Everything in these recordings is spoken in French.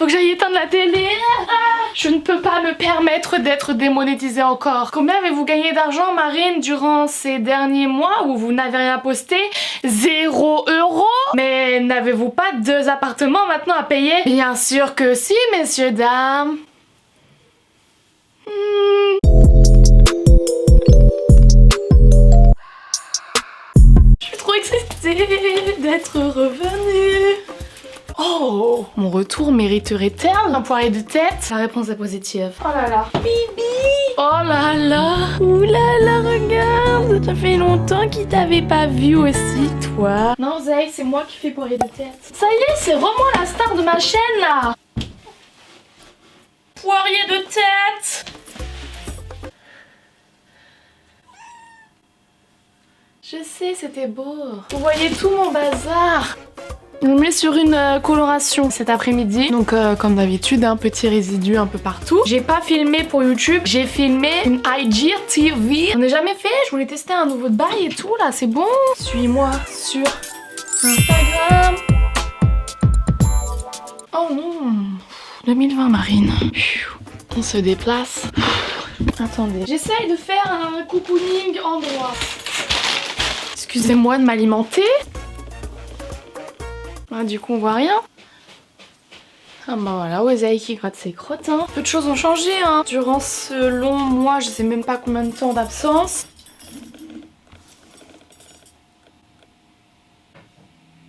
faut que j'aille éteindre la télé. Je ne peux pas me permettre d'être démonétisée encore. Combien avez-vous gagné d'argent, Marine, durant ces derniers mois où vous n'avez rien posté? 0 €. Mais n'avez-vous pas 2 appartements maintenant à payer? Bien sûr que si, messieurs, dames. Je suis trop excitée d'être revenue. Oh, mon retour mériterait-elle un poirier de tête? La réponse est positive. Oh là là. Bibi. Oh là là. Ouh là là, regarde. Ça fait longtemps qu'il t'avait pas vu aussi, toi. Non, Zay, c'est moi qui fais poirier de tête. Ça y est, c'est vraiment la star de ma chaîne, là. Poirier de tête. Je sais, c'était beau. Vous voyez tout mon bazar. On met sur une coloration cet après-midi. Donc comme d'habitude, un petit résidu un peu partout. J'ai pas filmé pour YouTube, j'ai filmé une IGTV. On n'a jamais fait, je voulais tester un nouveau bail et tout là, c'est bon. Suis-moi sur Instagram. Oh non, 2020 Marine. On se déplace. Attendez, j'essaye de faire un cocooning en droit. Excusez-moi de m'alimenter. Ah, du coup on voit rien. Ah bah voilà, Wesley qui gratte ses crottes. Hein. Peu de choses ont changé hein. Durant ce long mois, je sais même pas combien de temps d'absence.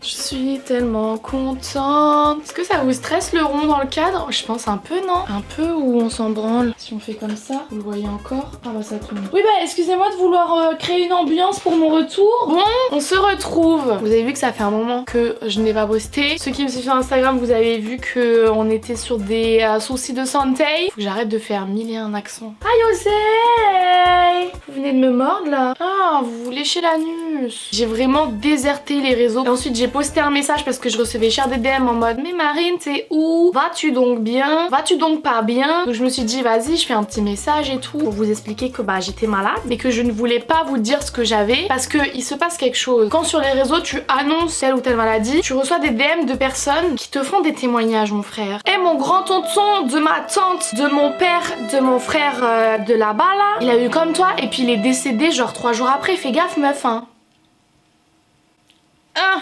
Je suis tellement contente. Est-ce que ça vous stresse le rond dans le cadre? Je pense un peu, non? Un peu ou on s'en branle? Si on fait comme ça, vous le voyez encore? Ah bah ça tourne. Oui bah excusez-moi de vouloir créer une ambiance pour mon retour. Bon, on se retrouve. Vous avez vu que ça fait un moment que je n'ai pas posté. Ceux qui me suivent sur Instagram, vous avez vu qu'on était sur des soucis de santé. Faut que j'arrête de faire 1001 accents. Aïe Osei! Vous venez de me mordre là? Ah, vous léchez l'anus. J'ai vraiment déserté les réseaux. Et ensuite j'ai posté un message parce que je recevais cher des DM en mode mais Marine t'es où? Vas-tu donc bien? Vas-tu donc pas bien? Donc je me suis dit vas-y je fais un petit message et tout pour vous expliquer que bah j'étais malade mais que je ne voulais pas vous dire ce que j'avais parce que il se passe quelque chose. Quand sur les réseaux tu annonces telle ou telle maladie, tu reçois des DM de personnes qui te font des témoignages mon frère. Et mon grand tonton, de ma tante, de mon père, de mon frère de là-bas là, il a eu comme toi et puis il est décédé genre 3 jours après. Fais gaffe meuf hein.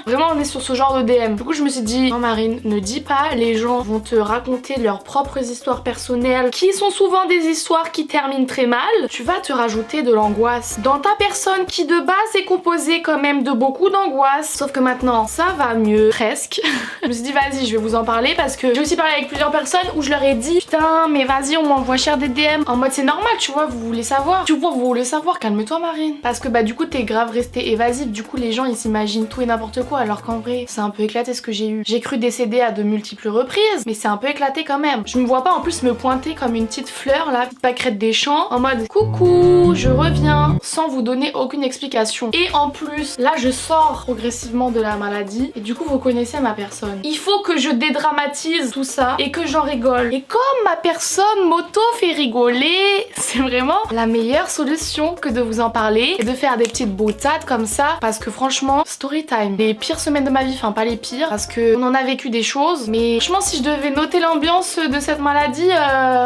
Vraiment on est sur ce genre de DM. Du coup je me suis dit non Marine, ne dis pas, les gens vont te raconter leurs propres histoires personnelles qui sont souvent des histoires qui terminent très mal. Tu vas te rajouter de l'angoisse dans ta personne qui de base est composée quand même de beaucoup d'angoisse. Sauf que maintenant ça va mieux, presque. Je me suis dit vas-y je vais vous en parler parce que j'ai aussi parlé avec plusieurs personnes où je leur ai dit putain mais vas-y on m'envoie cher des DM. En mode c'est normal tu vois, vous voulez savoir. Tu vois vous voulez savoir, calme-toi Marine. Parce que bah du coup t'es grave restée évasive, du coup les gens ils s'imaginent tout et n'importe quoi alors qu'en vrai c'est un peu éclaté ce que j'ai eu. J'ai cru décéder à de multiples reprises mais c'est un peu éclaté quand même. Je me vois pas en plus me pointer comme une petite fleur là, petite pâquerette des champs en mode coucou je reviens sans vous donner aucune explication. Et en plus là je sors progressivement de la maladie et du coup vous connaissez ma personne. Il faut que je dédramatise tout ça et que j'en rigole. Et comme ma personne m'auto fait rigoler, c'est vraiment la meilleure solution que de vous en parler et de faire des petites boutades comme ça parce que franchement story time. Les pires semaines de ma vie, enfin pas les pires parce que on en a vécu des choses mais franchement si je devais noter l'ambiance de cette maladie,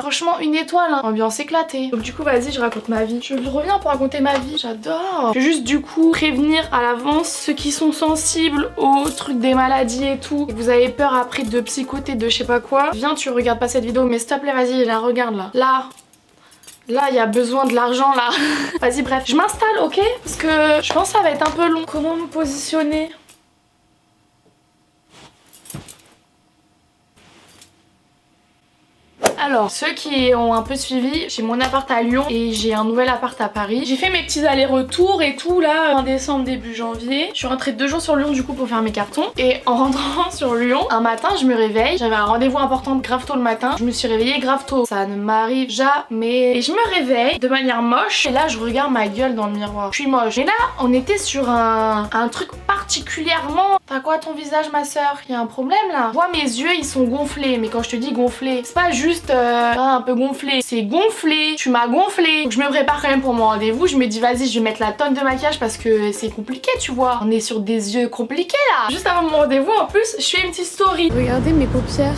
franchement une étoile hein. Ambiance éclatée. Donc du coup vas-y je raconte ma vie. Je reviens pour raconter ma vie, j'adore. Je veux juste du coup prévenir à l'avance ceux qui sont sensibles aux trucs des maladies et tout et que vous avez peur après de psychoter de je sais pas quoi. Viens tu regardes pas cette vidéo mais s'il te plaît vas-y la regarde là. Là, il y a besoin de l'argent là. Vas-y, bref. Je m'installe, ok? Parce que je pense que ça va être un peu long. Comment me positionner? Alors, ceux qui ont un peu suivi, j'ai mon appart à Lyon et j'ai un nouvel appart à Paris. J'ai fait mes petits allers-retours et tout là, fin décembre, début janvier. Je suis rentrée 2 jours sur Lyon du coup pour faire mes cartons. Et en rentrant sur Lyon, un matin je me réveille. J'avais un rendez-vous important grave tôt le matin. Je me suis réveillée grave tôt. Ça ne m'arrive jamais. Et je me réveille de manière moche. Et là je regarde ma gueule dans le miroir. Je suis moche. Et là on était sur un truc particulièrement... T'as quoi ton visage ma soeur? Il y a un problème là? Je vois mes yeux ils sont gonflés. Mais quand je te dis gonflés, c'est pas juste un peu gonflé, c'est gonflé, tu m'as gonflé. Donc je me prépare quand même pour mon rendez-vous, je me dis vas-y je vais mettre la tonne de maquillage parce que c'est compliqué tu vois. On est sur des yeux compliqués là. Juste avant mon rendez-vous en plus je fais une petite story. Regardez mes paupières.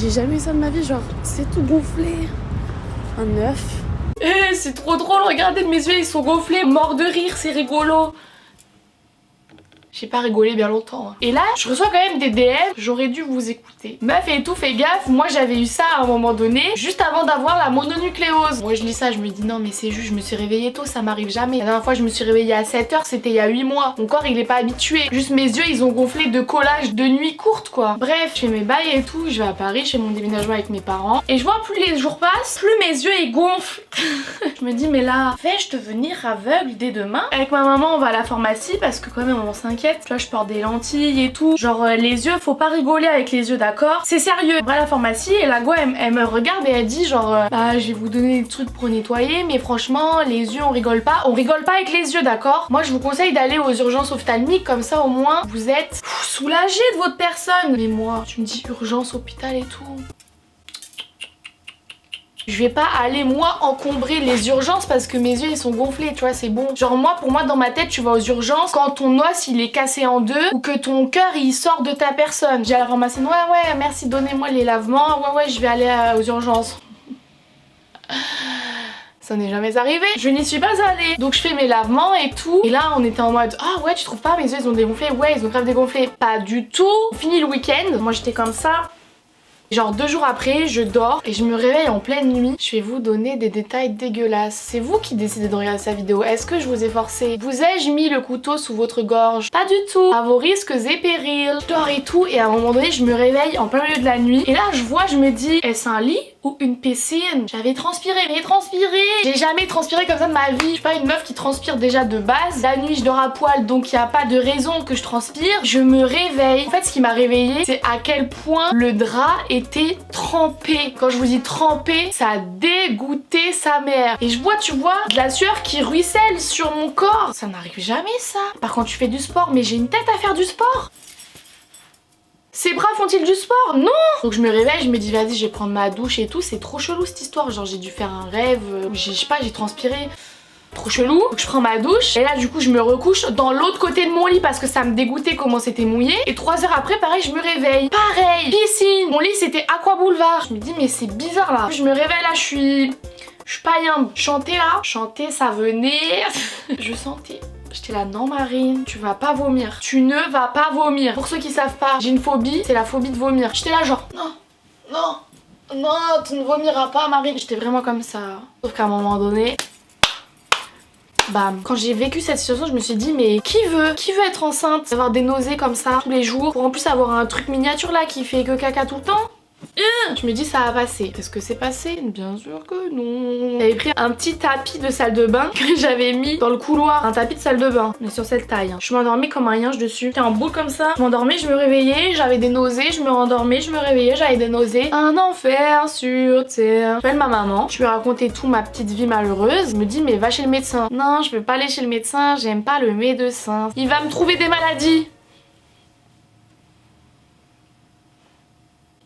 J'ai jamais eu ça de ma vie, genre c'est tout gonflé. Un œuf. Eh, c'est trop drôle, regardez, mes yeux ils sont gonflés, mort de rire, c'est rigolo. J'ai pas rigolé bien longtemps. Hein. Et là, je reçois quand même des DM, j'aurais dû vous écouter. Meuf et tout, fais gaffe, moi j'avais eu ça à un moment donné, juste avant d'avoir la mononucléose. Moi je lis ça, je me dis non mais c'est juste, je me suis réveillée tôt, ça m'arrive jamais. La dernière fois je me suis réveillée à 7h, c'était il y a 8 mois. Mon corps il est pas habitué. Juste mes yeux ils ont gonflé de collage de nuit courte quoi. Bref, je fais mes bails et tout, je vais à Paris, je fais mon déménagement avec mes parents. Et je vois plus les jours passent, plus mes yeux ils gonflent. Je me dis mais là, vais-je devenir aveugle dès demain? Avec ma maman on va à la pharmacie parce que quand même on s'inquiète. Tu vois, je porte des lentilles et tout. Genre les yeux, faut pas rigoler avec les yeux, d'accord? C'est sérieux. On va à la pharmacie et la go elle me regarde et elle dit genre bah je vais vous donner des trucs pour nettoyer mais franchement les yeux on rigole pas. On rigole pas avec les yeux, d'accord? Moi je vous conseille d'aller aux urgences ophtalmiques comme ça au moins vous êtes soulagé de votre personne. Mais moi tu me dis urgence hôpital et tout. Je vais pas aller moi encombrer les urgences parce que mes yeux ils sont gonflés, tu vois, c'est bon. Genre moi, pour moi dans ma tête tu vas aux urgences quand ton os il est cassé en deux ou que ton cœur il sort de ta personne. J'ai à la pharmacienne, ouais merci, donnez-moi les lavements, ouais je vais aller aux urgences. Ça n'est jamais arrivé, je n'y suis pas allée. Donc je fais mes lavements et tout. Et là on était en mode ah ouais tu trouves pas mes yeux ils ont dégonflé? Ouais ils ont grave dégonflé. Pas du tout. On finit le week-end, moi j'étais comme ça. Genre 2 jours après, je dors et je me réveille en pleine nuit. Je vais vous donner des détails dégueulasses. C'est vous qui décidez de regarder sa vidéo. Est-ce que je vous ai forcé? Vous ai-je mis le couteau sous votre gorge? Pas du tout. À vos risques et périls. Je dors et tout et à un moment donné, je me réveille en plein milieu de la nuit. Et là, je vois, je me dis, est-ce un lit ou une piscine? J'avais transpiré, mais transpiré. J'ai jamais transpiré comme ça de ma vie. Je suis pas une meuf qui transpire déjà de base. La nuit, je dors à poil, donc il y a pas de raison que je transpire. Je me réveille. En fait, ce qui m'a réveillée, c'est à quel point le drap était trempé. Quand je vous dis trempé, ça a dégoûté sa mère. Et je vois, tu vois, de la sueur qui ruisselle sur mon corps. Ça n'arrive jamais ça. Par contre, tu fais du sport, mais j'ai une tête à faire du sport. Ses bras font-ils du sport? Non! Donc je me réveille, je me dis vas-y je vais prendre ma douche et tout, c'est trop chelou cette histoire, genre j'ai dû faire un rêve, je sais pas, j'ai transpiré. Trop chelou, donc je prends ma douche et là du coup je me recouche dans l'autre côté de mon lit parce que ça me dégoûtait comment c'était mouillé et 3 heures après pareil je me réveille, pareil, piscine, mon lit c'était Aqua Boulevard. Je me dis mais c'est bizarre là, je me réveille là, je suis pas yambe. Chanter là, chanter ça venait, je sentais. J'étais là, non Marine, tu vas pas vomir. Tu ne vas pas vomir. Pour ceux qui savent pas, j'ai une phobie, c'est la phobie de vomir. J'étais là genre, non, tu ne vomiras pas Marine. J'étais vraiment comme ça. Sauf qu'à un moment donné, bam. Quand j'ai vécu cette situation, je me suis dit mais qui veut être enceinte? Avoir des nausées comme ça tous les jours, pour en plus avoir un truc miniature là qui fait que caca tout le temps? Je me dis ça va passer. Est-ce que c'est passé? Bien sûr que non. J'avais pris un petit tapis de salle de bain que j'avais mis dans le couloir. Un tapis de salle de bain, mais sur cette taille. Je m'endormais comme un yinche dessus. J'étais en boule comme ça. Je m'endormais, je me réveillais, j'avais des nausées. Je me rendormais, je me réveillais, j'avais des nausées. Un enfer sur terre. J'appelle ma maman. Je lui racontais tout ma petite vie malheureuse. Je me dis mais va chez le médecin. Non, je veux pas aller chez le médecin. J'aime pas le médecin. Il va me trouver des maladies.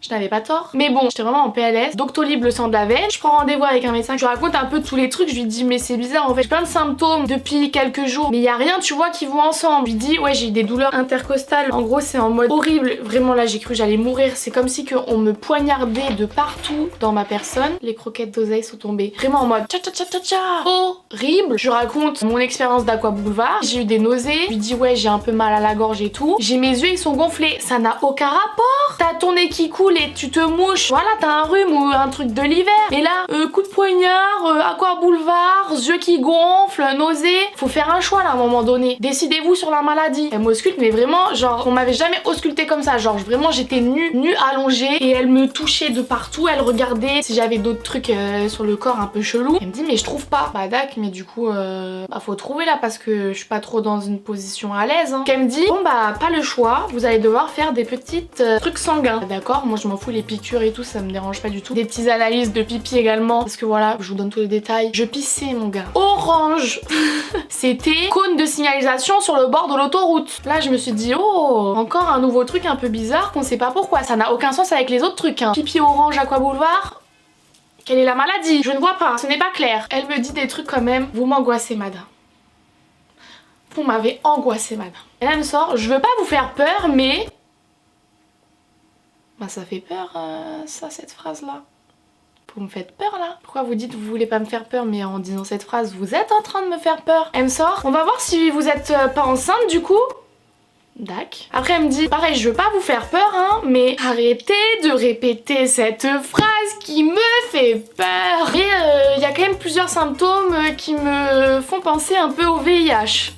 Je n'avais pas tort. Mais bon, j'étais vraiment en PLS. Doctolib le sang de la veine. Je prends rendez-vous avec un médecin. Je lui raconte un peu tous les trucs. Je lui dis mais c'est bizarre en fait. J'ai plein de symptômes depuis quelques jours. Mais il y a rien tu vois qui vont ensemble. Je lui dis ouais j'ai eu des douleurs intercostales. En gros c'est en mode horrible. Vraiment là j'ai cru que j'allais mourir. C'est comme si on me poignardait de partout dans ma personne. Les croquettes d'oseille sont tombées. Vraiment en mode tcha tcha tcha tcha tcha. Horrible. Je raconte mon expérience d'Aqua Boulevard. J'ai eu des nausées. Je lui dis ouais j'ai un peu mal à la gorge et tout. J'ai mes yeux ils sont gonflés. Ça n'a aucun rapport. T'as ton nez qui coule et tu te mouches, voilà t'as un rhume ou un truc de l'hiver. Et là, coup de poignard, Aqua Boulevard, yeux qui gonflent, nausées. Faut faire un choix là à un moment donné. Décidez-vous sur la maladie. Elle m'ausculte mais vraiment genre on m'avait jamais ausculté comme ça. Genre vraiment j'étais nue allongée et elle me touchait de partout. Elle regardait si j'avais d'autres trucs sur le corps un peu chelou. Elle me dit mais je trouve pas. Bah dac mais du coup bah faut trouver là parce que je suis pas trop dans une position à l'aise. Hein. Elle me dit bon bah pas le choix, vous allez devoir faire des petites trucs sanguins. D'accord, moi je m'en fous les piqûres et tout, ça me dérange pas du tout. Des petites analyses de pipi également parce que voilà, je vous donne tous les détails. Je pissais mon gars. Orange. C'était cône de signalisation sur le bord de l'autoroute. Là je me suis dit oh, encore un nouveau truc un peu bizarre qu'on sait pas pourquoi. Ça n'a aucun sens avec les autres trucs. Hein. Pipi orange Aqua Boulevard. Quelle est la maladie? Je ne vois pas, ce n'est pas clair. Elle me dit des trucs quand même. Vous m'angoissez madame. Vous m'avez angoissé madame. Et là elle me sort, je veux pas vous faire peur mais... Bah ça fait peur ça, cette phrase là. Vous me faites peur là. Pourquoi vous dites vous voulez pas me faire peur, mais en disant cette phrase vous êtes en train de me faire peur. Elle me sort, on va voir si vous êtes pas enceinte du coup. Dac. Après elle me dit pareil, je veux pas vous faire peur hein, mais arrêtez de répéter cette phrase qui me fait peur. Et il y a quand même plusieurs symptômes qui me font penser un peu au VIH.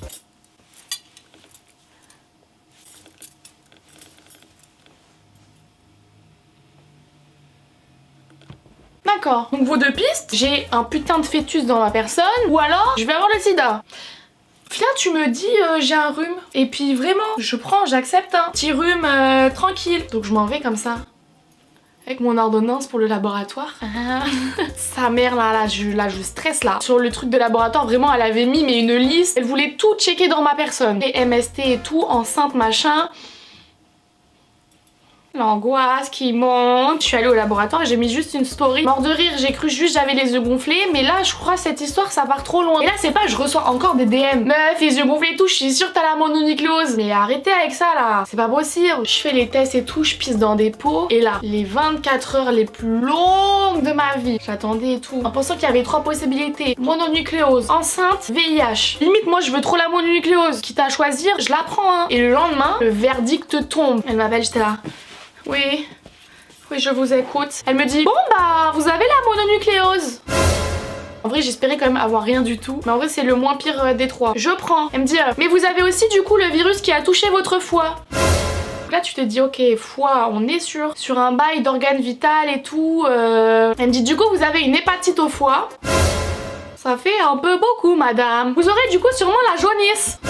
D'accord. Donc vos deux pistes, j'ai un putain de fœtus dans ma personne, ou alors je vais avoir le sida. Là tu me dis j'ai un rhume, et puis vraiment je prends, j'accepte un petit rhume tranquille. Donc je m'en vais comme ça, avec mon ordonnance pour le laboratoire. Sa mère là, je stresse là. Sur le truc de laboratoire, vraiment elle avait mis mais une liste, elle voulait tout checker dans ma personne. Et MST et tout, enceinte machin. L'angoisse qui monte. Je suis allée au laboratoire et j'ai mis juste une story. Mort de rire, j'ai cru juste j'avais les yeux gonflés. Mais là, je crois cette histoire, ça part trop loin. Et là, c'est pas, je reçois encore des DM. Meuf, les yeux gonflés et tout, je suis sûre que t'as la mononucléose. Mais arrêtez avec ça là. C'est pas possible. Je fais les tests et tout, je pisse dans des pots. Et là, les 24 heures les plus longues de ma vie. J'attendais et tout. En pensant qu'il y avait 3 possibilités. Mononucléose, enceinte, VIH. Limite, moi, je veux trop la mononucléose. Quitte à choisir, je la prends hein. Et le lendemain, le verdict tombe. Elle m'appelle, j'étais là. Oui, je vous écoute. Elle me dit, bon bah, vous avez la mononucléose. En vrai, j'espérais quand même avoir rien du tout. Mais en vrai, c'est le moins pire des 3. Je prends. Elle me dit, mais vous avez aussi du coup le virus qui a touché votre foie. Là, tu te dis, ok, foie, on est sur un bail d'organes vital et tout. Elle me dit, du coup, vous avez une hépatite au foie. Ça fait un peu beaucoup, madame. Vous aurez du coup sûrement la jaunisse.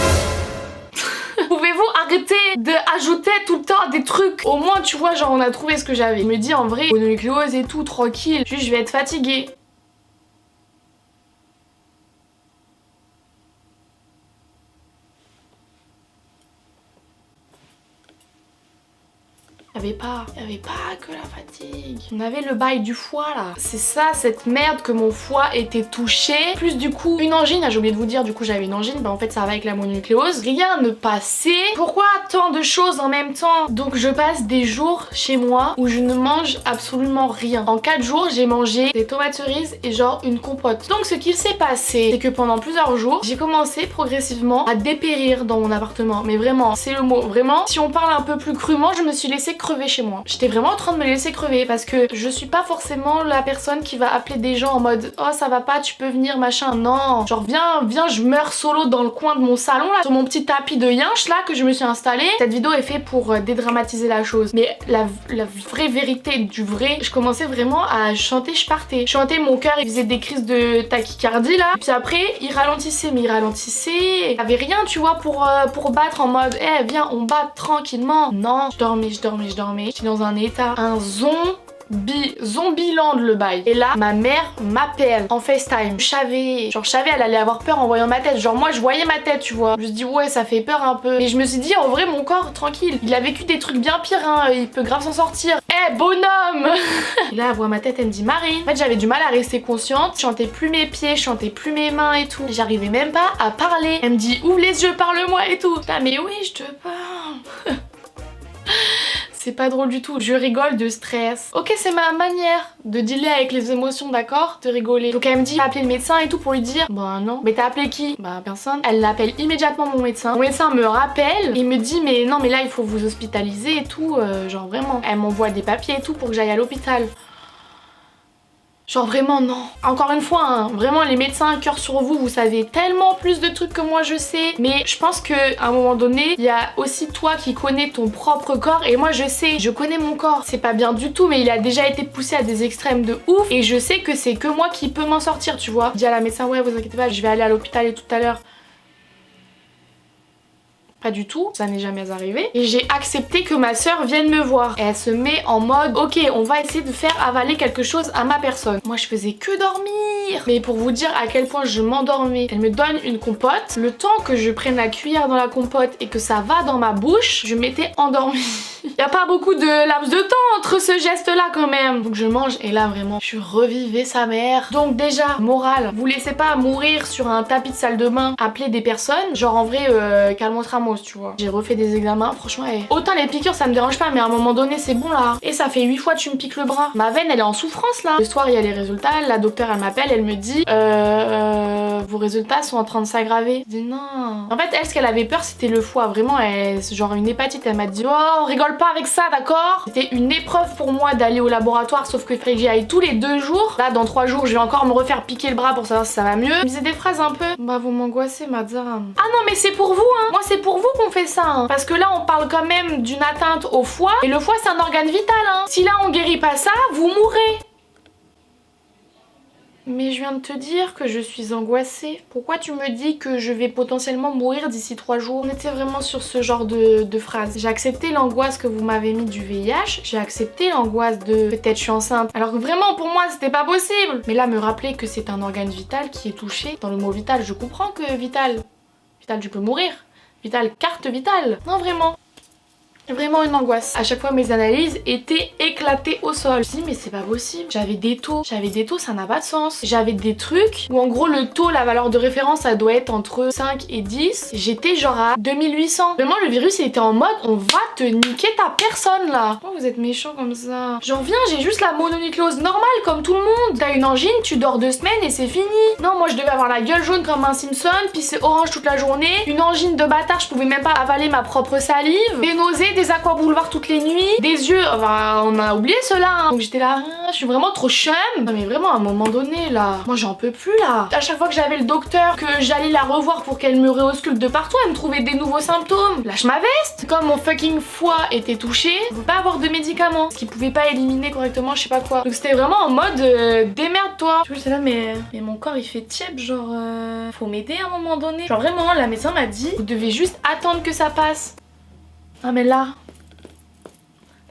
Pouvez-vous arrêter d'ajouter tout le temps des trucs? Au moins, tu vois, genre, on a trouvé ce que j'avais. Il me dit, en vrai, mononucléose et tout, tranquille. Juste, je vais être fatiguée. Il y avait pas que la fatigue. On avait le bail du foie là. C'est ça, cette merde que mon foie était touché. Plus du coup, une angine. Ah, j'ai oublié de vous dire, du coup j'avais une angine. Bah en fait ça va avec la mononucléose. Rien ne passait. Pourquoi tant de choses en même temps? Donc je passe des jours chez moi où je ne mange absolument rien. En 4 jours, j'ai mangé des tomates cerises et genre une compote. Donc ce qu'il s'est passé, c'est que pendant plusieurs jours, j'ai commencé progressivement à dépérir dans mon appartement. Mais vraiment, c'est le mot. Vraiment, si on parle un peu plus crûment, je me suis laissée crever chez moi. J'étais vraiment en train de me laisser crever parce que je suis pas forcément la personne qui va appeler des gens en mode oh ça va pas, tu peux venir machin. Non, genre viens, je meurs solo dans le coin de mon salon là, sur mon petit tapis de yinche là que je me suis installée. Cette vidéo est faite pour dédramatiser la chose. Mais la vraie vérité du vrai, je commençais vraiment à chanter, je partais. Je chantais, mon cœur il faisait des crises de tachycardie là. Et puis après il ralentissait, mais il ralentissait. Il y avait rien tu vois pour battre en mode eh viens on bat tranquillement. Non, je dormais. J'étais dans un état, un zombieland le bail. Et là, ma mère m'appelle en FaceTime. Je savais, elle allait avoir peur en voyant ma tête. Genre moi, je voyais ma tête, tu vois. Je me suis dit ouais, ça fait peur un peu. Et je me suis dit en vrai, mon corps, tranquille. Il a vécu des trucs bien pires, hein. Il peut grave s'en sortir. Eh, bonhomme. Et là, elle voit ma tête, elle me dit Marine. En fait, j'avais du mal à rester consciente. Je chantais plus mes pieds, je chantais plus mes mains et tout. J'arrivais même pas à parler. Elle me dit ouvre les yeux, parle-moi et tout. Ah mais oui, je te parle. C'est pas drôle du tout, je rigole de stress. Ok, c'est ma manière de dealer avec les émotions, d'accord? De rigoler. Donc elle me dit, t'as appelé le médecin et tout pour lui dire. Bah non. Mais t'as appelé qui? Bah personne. Elle appelle immédiatement mon médecin. Mon médecin me rappelle et me dit mais non mais là il faut vous hospitaliser et tout. Genre vraiment. Elle m'envoie des papiers et tout pour que j'aille à l'hôpital. Genre vraiment non. Encore une fois, hein, vraiment les médecins, cœur sur vous, vous savez tellement plus de trucs que moi je sais. Mais je pense qu'à un moment donné, il y a aussi toi qui connais ton propre corps. Et moi je sais, je connais mon corps. C'est pas bien du tout, mais il a déjà été poussé à des extrêmes de ouf. Et je sais que c'est que moi qui peux m'en sortir, tu vois. Je dis à la médecin, ouais vous inquiétez pas, je vais aller à l'hôpital et tout à l'heure. Pas du tout, ça n'est jamais arrivé. Et j'ai accepté que ma soeur vienne me voir. Et elle se met en mode, ok, on va essayer de faire avaler quelque chose à ma personne. Moi, je faisais que dormir. Mais pour vous dire à quel point je m'endormais, elle me donne une compote. Le temps que je prenne la cuillère dans la compote et que ça va dans ma bouche, je m'étais endormie. Y a pas beaucoup de laps de temps entre ce geste-là quand même. Donc je mange et là vraiment, je revivais sa mère. Donc déjà, morale, vous laissez pas mourir sur un tapis de salle de bain, appelez des personnes. Genre en vrai, qu'elle montre à moi tétanos, tu vois. J'ai refait des examens, franchement, autant les piqûres ça me dérange pas, mais à un moment donné c'est bon là. Et ça fait 8 fois que tu me piques le bras. Ma veine elle est en souffrance là. Le soir il y a les résultats, la docteure elle m'appelle, elle me dit vos résultats sont en train de s'aggraver. Je dis non. En fait elle ce qu'elle avait peur c'était le foie, vraiment c'est genre une hépatite. Elle m'a dit oh on rigole pas avec ça d'accord. C'était une épreuve pour moi d'aller au laboratoire, sauf que il fallait que j'y aille tous les 2 jours. Là dans 3 jours je vais encore me refaire piquer le bras pour savoir si ça va mieux. Je me disais des phrases un peu bah vous m'angoissez madame. Ah non mais c'est pour vous hein. Moi c'est pour vous qu'on fait ça hein. Parce que là on parle quand même d'une atteinte au foie et le foie c'est un organe vital hein. Si là on guérit pas ça, vous mourrez. Mais je viens de te dire que je suis angoissée. Pourquoi tu me dis que je vais potentiellement mourir d'ici 3 jours? On était vraiment sur ce genre de phrase. J'ai accepté l'angoisse que vous m'avez mis du VIH. J'ai accepté l'angoisse de peut-être je suis enceinte. Alors que vraiment pour moi c'était pas possible. Mais là me rappeler que c'est un organe vital qui est touché. Dans le mot vital, je comprends que vital tu peux mourir. Vital, carte vitale. Non vraiment. Vraiment une angoisse. À chaque fois mes analyses étaient éclatées au sol. Je me dis mais c'est pas possible. J'avais des taux, ça n'a pas de sens. J'avais des trucs où en gros le taux, la valeur de référence ça doit être entre 5 et 10. J'étais genre à 2800. Vraiment le virus il était en mode on va te niquer ta personne là. Oh vous êtes méchants comme ça. J'en reviens, j'ai juste la mononucléose normale comme tout le monde. T'as une angine, tu dors 2 semaines et c'est fini. Non moi je devais avoir la gueule jaune comme un Simpson, puis c'est orange toute la journée. Une angine de bâtard, je pouvais même pas avaler ma propre salive. Des nausées, des aqua boulevards toutes les nuits, des yeux, enfin on a oublié cela hein. Donc j'étais là, je suis vraiment trop chum. Non mais vraiment à un moment donné là, moi j'en peux plus là. À chaque fois que j'avais le docteur, que j'allais la revoir pour qu'elle me réausculte de partout, elle me trouvait des nouveaux symptômes. Lâche ma veste. Comme mon fucking foie était touché, je pouvais pas avoir de médicaments, parce qu'ils pouvaient pas éliminer correctement je sais pas quoi. Donc c'était vraiment en mode démerde-toi. Tu vois j'étais là mais mon corps il fait tiep genre faut m'aider à un moment donné. Genre vraiment la médecin m'a dit vous devez juste attendre que ça passe. Ah mais là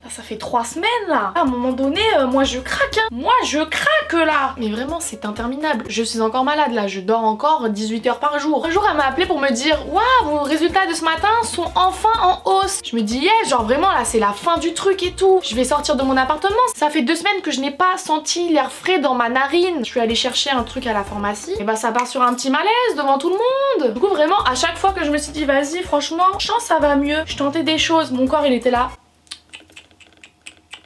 ça fait 3 semaines là. À un moment donné, moi je craque hein. Moi je craque là. Mais vraiment c'est interminable. Je suis encore malade là. Je dors encore 18 heures par jour. Un jour elle m'a appelé pour me dire waouh vos résultats de ce matin sont enfin en hausse. Je me dis yes genre vraiment là c'est la fin du truc et tout. Je vais sortir de mon appartement. Ça fait 2 semaines que je n'ai pas senti l'air frais dans ma narine. Je suis allée chercher un truc à la pharmacie. Et bah ça part sur un petit malaise devant tout le monde. Du coup vraiment à chaque fois que je me suis dit vas-y franchement je sens ça va mieux. Je tentais des choses. Mon corps il était là.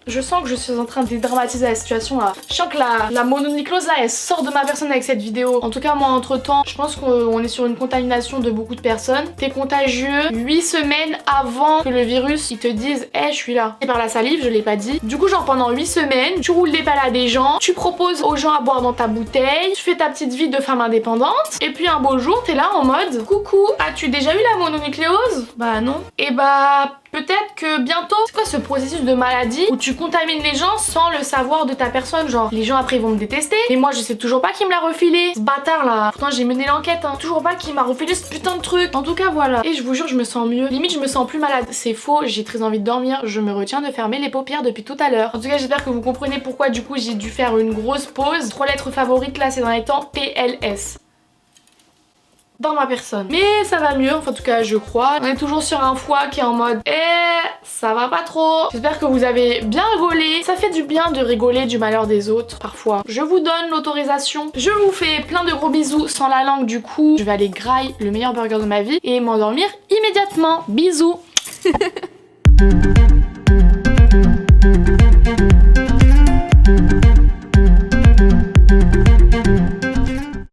Je sens que je suis en train de dédramatiser la situation là. Je sens que la mononucléose là elle sort de ma personne avec cette vidéo. En tout cas moi entre temps je pense qu'on est sur une contamination de beaucoup de personnes. T'es contagieux 8 semaines avant que le virus il te dise je suis là. Et par la salive je l'ai pas dit. Du coup genre pendant 8 semaines tu roules des pelles à des gens, tu proposes aux gens à boire dans ta bouteille, tu fais ta petite vie de femme indépendante et puis un beau jour t'es là en mode coucou as-tu déjà eu la mononucléose? Bah non. Et bah peut-être que bientôt, c'est quoi ce processus de maladie où tu contamines les gens sans le savoir de ta personne? Genre, les gens après ils vont me détester, mais moi je sais toujours pas qui me l'a refilé, ce bâtard là. Pourtant j'ai mené l'enquête, hein. Toujours pas qui m'a refilé ce putain de truc. En tout cas voilà. Et je vous jure, je me sens mieux. Limite, je me sens plus malade. C'est faux, j'ai très envie de dormir. Je me retiens de fermer les paupières depuis tout à l'heure. En tout cas, j'espère que vous comprenez pourquoi du coup j'ai dû faire une grosse pause. 3 lettres favorites là, c'est dans les temps PLS. Dans ma personne. Mais ça va mieux, enfin en tout cas je crois. On est toujours sur un foie qui est en mode ça va pas trop. J'espère que vous avez bien rigolé. Ça fait du bien de rigoler du malheur des autres parfois. Je vous donne l'autorisation. Je vous fais plein de gros bisous sans la langue du coup. Je vais aller grailler le meilleur burger de ma vie et m'endormir immédiatement. Bisous.